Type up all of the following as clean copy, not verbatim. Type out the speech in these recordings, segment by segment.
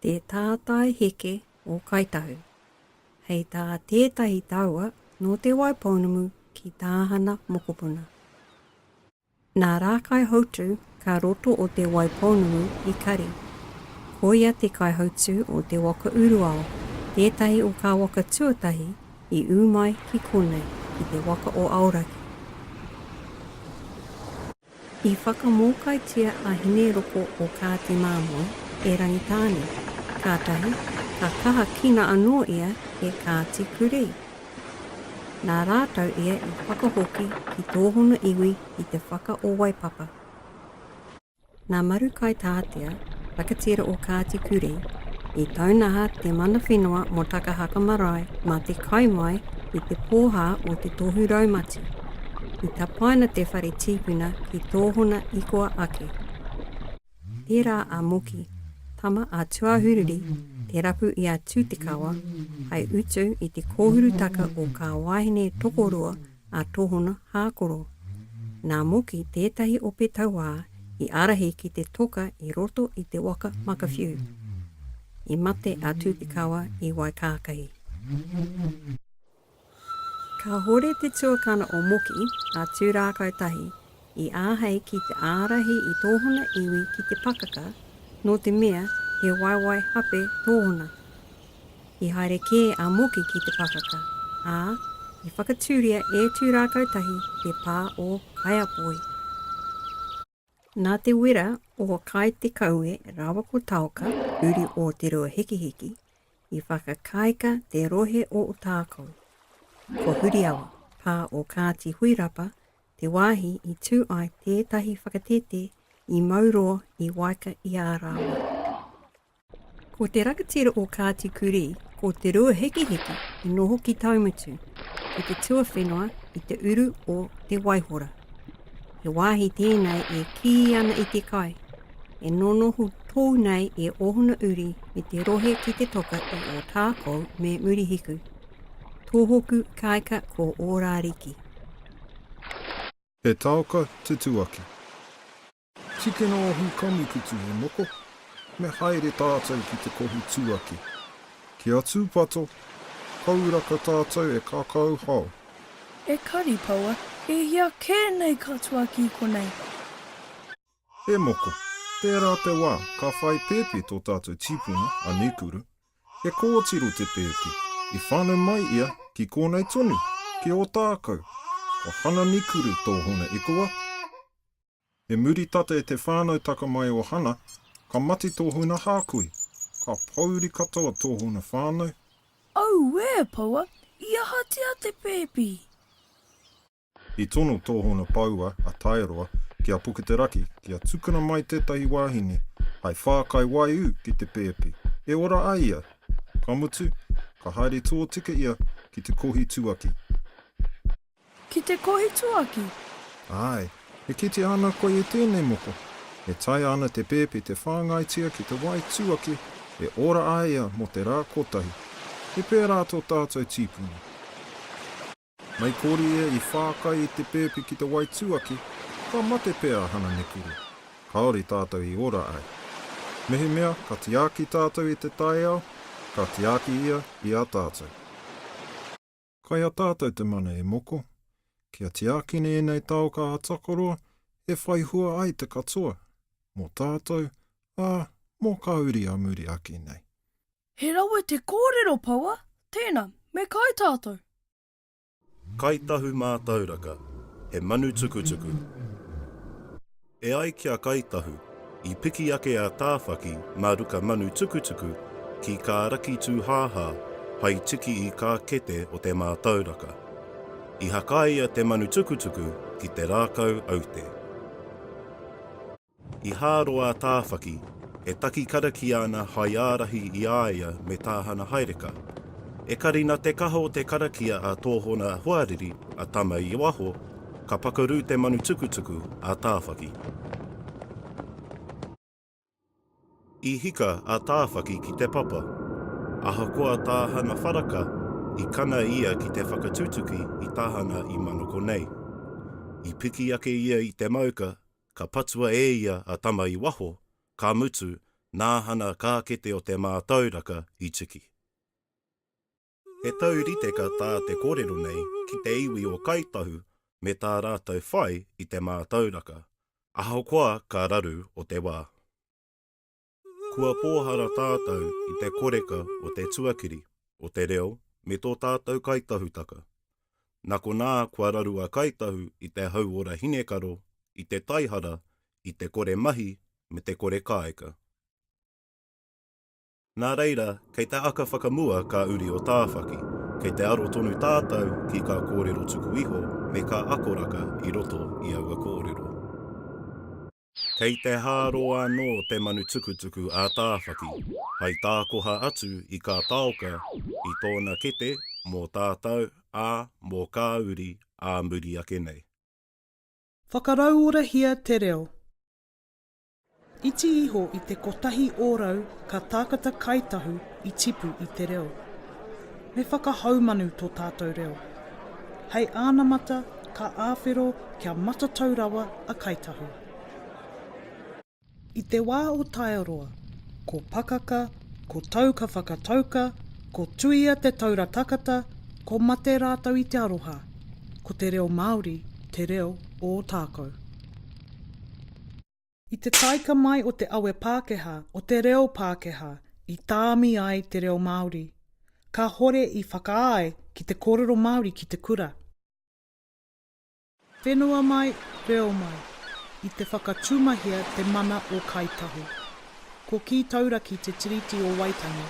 Te tātai heke o Kaitahu. Hei tā tētahi taua no te waipounumu ki tāhana mokopuna. Nā rākai hautu ka roto o te waipounumu I kari. Koia te kaihautu o te waka uruao, tētahi o ka waka tuatahi I umai ki konei ki te waka o auraki. I whakamōkaitia a hine roko o kā te māmoe e rangitāne, kātahi ka kaha kina anō ia e kā te kurei. Nā rātau ia I whakahoki ki tōhona iwi I te whaka o waipapa. Nā marukai tātea, whakatira o kā te kurei, I taunaha te mana whenua mo takahaka marae ma te kaimai I te pōhā o te tohu raumati. I tapaina te whare tīpuna ki tōhona ikoa ake. Tērā a moki, tama a tuahuriri, te rapu I a tūtekawa, hai utu I te kōhurutaka o kā wahine tokorua a tōhona hākoro. Nā moki tētahi o pe tauā I arahi ki te toka I roto I te waka makawhiu. I mate a tūtekawa I Waikākahi. Ka hore te tuakana o moki a tūrākau tahi I āhei ki te ārahi I tōhona iwi ki te pakaka, no te mea he waiwai hape tōhona. I haere kē a moki ki te pakaka, ā, I whakatūria e tūrākau tahi te pā o kaiapoi. Nā te wera o kai te kaue rawa ko tauka, uri o te rua heki, I whakakaika te rohe o tākou. Ko huri awa, pā o kāti huirapa, te wāhi I tū ai tētahi whakatete I mauroa I waika I ārawa. Ko te rakatira o kāti kuri, ko te rua heki I noho ki taumutu, ki te tua whenua I te uru o te waihora. He wāhi tēnei e ki ana I te kai, e nonohu tō nei e ohuna uri me te rohe ki te toka I o tākou me murihiku. Tōhoku kaika ko ōrāriki. He tauka te tuaki. Tike no hu kamukutu e moko, me haere tātou ki te kohu tuaki. Kia tūpato, kauraka tātou e kakau hau. E kari paua, he hia kēnei katoa ki konei. E moko, tērā te wā, ka whai pēpi tō tātou tīpuna a Nikuru, e kōtiro te pēpi, I whānau mai ia ki konei tonu, ki o tākau, ko hana Nikuru tōhona ikoa. E muri tata e te whānau taka mai o hana, ka mati tōhona hākui, ka pauri katoa tōhona whānau. Au e paua, ia hatea te pēpi. I tono tōhona paua a Tairoa ki a Puketeraki ki a tukuna mai tētahi wāhine, ai whākai waiu ki te pēpi. E ora ai ia, ka mutu, ka haere tō tika ia ki te kohi tuaki. Ki te kohi tuaki? Ai, e kite ana koe e tēnei moko. E tai ana te pēpi te whāngaitia ki te wai tuaki, e ora ai ia mo te rā kotahi. E pērā tō tātou tīpuna. Mai kori e I whākai I te pēpi ki te wai tuaki, ka mate pēa hana Nikuru. Kaori tātou I ora ai. Mehi mea, ka tiaki tātou I te tai au, ka tiaki ia I a tātou. Kai a tātou te mana e moko, kia tiaki nei tauka a takoroa, e whai hua ai te katoa. Mō tātou, mō kauri a muri ake nei. He rawa te kōrero paua, tēnā, me kai tātou. Kai tahu mā tauraka, he manu tukutuku. E ai kia kai tahu, I piki ake a tāwhaki maruka manu tukutuku ki kā raki tū hāhā, hai tiki I kā kete o te mā tauraka. I hakaia te manu tukutuku ki te rākau aute. I hāroa tāwhaki, e taki karaki ana hai ārahi I āia me tāhana haereka. E karina te kaho te karakia a tōhona huariri a tama I waho, ka pakaru te manu tukutuku a tāwhaki. I hika a tāwhaki ki te papa, ahakoa tāhana wharaka, I kana ia ki te whakatutuki I tāhana I manoko nei. I piki ake ia I te mauka, ka patua e ia a tama I waho, ka mutu, nāhana kākete o te mātauraka I tiki. He tauriteka tā te kōrero nei ki te iwi o Kaitahu me tā rātou whai I te mātauraka. Ahakoa ka raru o te wā. Kua pōhara tātou I te koreka o te tuakiri, o te reo, me tō tātou kaitahutaka. Nako nā kua raru a Kaitahu I te hauora hinekaro, I te taihara, I te kore mahi, me te kore kāeka. Nā reira, kei te aka whakamua ka uri o tāwhaki, kei te aro tonu tātou ki ka kōrero tuku iho, me ka akoraka I roto I aua kōrero. Kei te hāro anō te manu tukutuku a tāwhaki, hei tākoha atu I ka taoka I tōna kete mō tātou ā mō kā uri ā muri ake nei. Whakarauora hia te reo. Iti iho I te kotahi ōrau ka tākata Kaitahu I tipu I te reo. Me whakahaumanu tō tātou reo. Hei ānamata ka āwhero kia matataurawa a Kaitahu. I te wā o Taiaroa, ko pakaka, ko tauka whakatauka, ko tuia te taura takata, ko mate rātau I te aroha, ko te reo Maori, te reo o tākou. I te taika mai o te awe Pākehā, o te reo Pākehā, I tāmi ai te reo Māori. Ka hore I whakaae ki te kōrero Māori ki te kura. Whenua mai, reo mai, I te whakatūmahia te mana o Kaitahu. Ko ki tauraki te tiriti o Waitangi.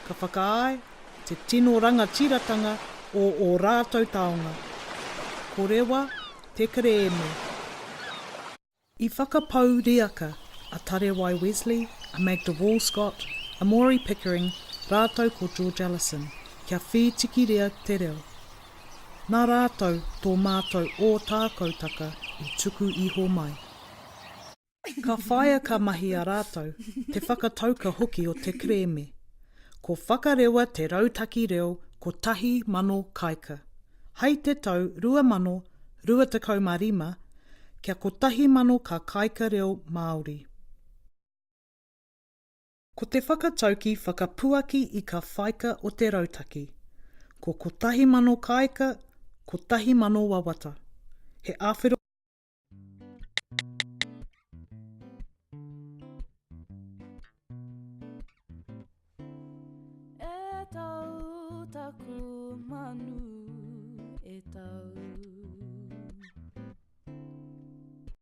Ka whakaae te tino rangatiratanga o rātou taonga. Ko rewa, te kareeme. I whakapau riaka, a Tarewai Wesley, a Magda Walscott, a Maori Pickering, rātou ko George Allison, kia whitiki rea te reo. Nā rātou tō mātou o tākautaka I tuku iho mai. Ka whaia ka mahi a rātou, te whakatauka hoki o te kreme. Ko whakarewa te rautaki reo ko tahi mano kaika. Hei te tau 2025, kia ko tahi mano ka kaika reo Māori. Ko te whakatauki whakapuaki I ka whaika o te rautaki. Ko tahi mano kaika, ko tahi mano wawata. He āwhiro E tau taku manu, e tau